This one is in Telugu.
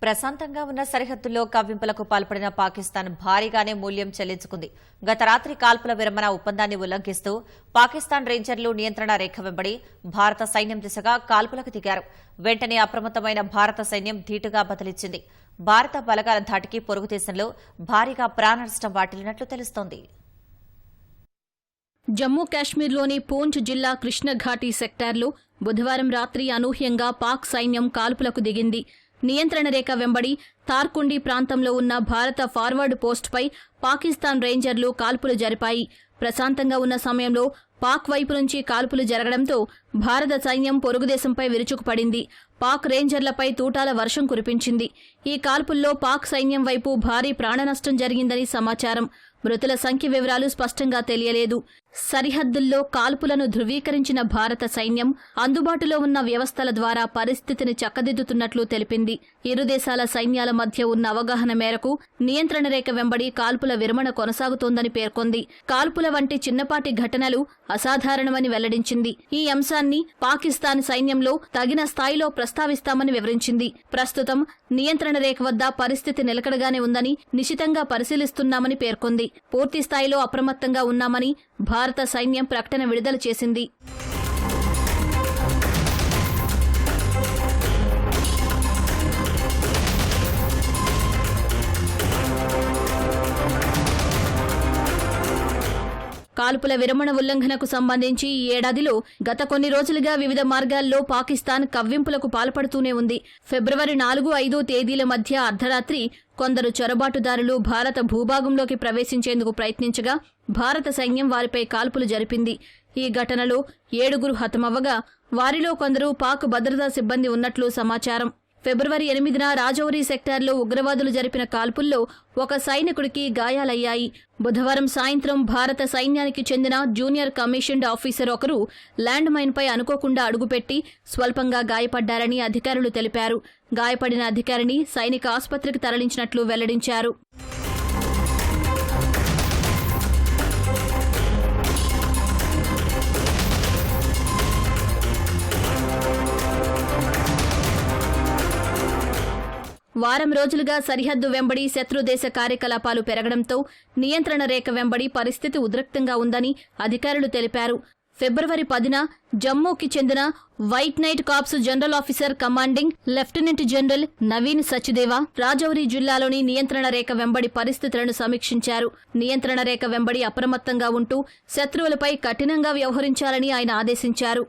ప్రశాంతంగా ఉన్న సరిహద్దుల్లో కవ్వింపులకు పాల్పడిన పాకిస్తాన్ భారీగానే మూల్యం చెల్లించుకుంది. గత రాత్రి కాల్పుల విరమణ ఒప్పందాన్ని ఉల్లంఘిస్తూ పాకిస్తాన్ రేంజర్లు నియంత్రణ రేఖ వెంబడి భారత సైన్యం దిశగా కాల్పులకు దిగారు. వెంటనే అప్రమత్తమైన భారత సైన్యం ధీటుగా బదిలిచ్చింది. భారత బలగాల ధాటికి పొరుగు దేశంలో భారీగా ప్రాణ నష్టం వాటిల్లినట్లు తెలుస్తోంది. జమ్మూ కాశ్మీర్లోని పూంచ్ జిల్లా కృష్ణఘాటీ సెక్టార్లో బుధవారం రాత్రి అనూహ్యంగా పాక్ సైన్యం కాల్పులకు దిగింది. నియంత్రణ రేఖ వెంబడి తార్కుండి ప్రాంతంలో ఉన్న భారత ఫార్వర్డ్ పోస్టుపై పాకిస్తాన్ రేంజర్లు కాల్పులు జరిపాయి. ప్రశాంతంగా ఉన్న సమయంలో పాక్ వైపు నుంచి కాల్పులు జరగడంతో భారత సైన్యం పొరుగుదేశంపై విరుచుకుపడింది. పాక్ రేంజర్లపై తూటాల వర్షం కురిపించింది. ఈ కాల్పుల్లో పాక్ సైన్యం వైపు భారీ ప్రాణనష్టం జరిగిందని సమాచారం. మృతుల సంఖ్య వివరాలు స్పష్టంగా తెలియలేదు. సరిహద్దుల్లో కాల్పులను ధృవీకరించిన భారత సైన్యం అందుబాటులో ఉన్న వ్యవస్థల ద్వారా పరిస్థితిని చక్కదిద్దుతున్నట్లు తెలిపింది. ఇరు దేశాల సైన్యాల మధ్య ఉన్న అవగాహన మేరకు నియంత్రణ రేఖ వెంబడి కాల్పుల విరమణ కొనసాగుతోందని పేర్కొంది. కాల్పుల వంటి చిన్నపాటి ఘటనలు అసాధారణమని వెల్లడించింది. ఈ అంశాన్ని పాకిస్తాన్ సైన్యంలో తగిన స్థాయిలో ప్రస్తావిస్తామని వివరించింది. ప్రస్తుతం నియంత్రణ రేఖ వద్ద పరిస్థితి నిలకడగానే ఉందని, నిశితంగా పరిశీలిస్తున్నామని పేర్కొంది. పూర్తి స్థాయిలో అప్రమత్తంగా ఉన్నామని భారత సైన్యం ప్రకటన విడుదల చేసింది. కాల్పుల విరమణ ఉల్లంఘనకు సంబంధించి ఈ ఏడాదిలో గత కొన్ని రోజులుగా వివిధ మార్గాల్లో పాకిస్తాన్ కవ్వింపులకు పాల్పడుతూనే ఉంది. ఫిబ్రవరి 4-5 తేదీల మధ్య అర్ధరాత్రి కొందరు చొరబాటుదారులు భారత భూభాగంలోకి ప్రవేశించేందుకు ప్రయత్నించగా భారత సైన్యం వారిపై కాల్పులు జరిపింది. ఈ ఘటనలో 7 హతమవ్వగా వారిలో కొందరు పాక్ భద్రతా సిబ్బంది ఉన్నట్లు సమాచారం. ఫిబ్రవరి 8న రాజౌరి సెక్టార్లో ఉగ్రవాదులు జరిపిన కాల్పుల్లో ఒక సైనికుడికి గాయాలయ్యాయి. బుధవారం సాయంత్రం భారత సైన్యానికి చెందిన జూనియర్ కమిషన్డ్ ఆఫీసర్ ఒకరు ల్యాండ్ మైన్పై అనుకోకుండా అడుగుపెట్టి స్వల్పంగా గాయపడ్డారని అధికారులు తెలిపారు. గాయపడిన అధికారిని సైనిక ఆసుపత్రికి తరలించినట్లు వెల్లడించారు. వారం రోజులుగా సరిహద్దు వెంబడి శత్రుదేశ కార్యకలాపాలు పెరగడంతో నియంత్రణ రేఖ వెంబడి పరిస్థితి ఉద్రిక్తంగా ఉందని అధికారులు తెలిపారు. ఫిబ్రవరి 10న జమ్మూకి చెందిన White Knight Corps General Officer Commanding Lieutenant General Naveen Sachdeva Rajouri జిల్లాలోని నియంత్రణ రేఖ వెంబడి పరిస్థితులను సమీక్షించారు. నియంత్రణ రేఖ వెంబడి అప్రమత్తంగా ఉంటూ శత్రువులపై కఠినంగా వ్యవహరించాలని ఆయన ఆదేశించారు.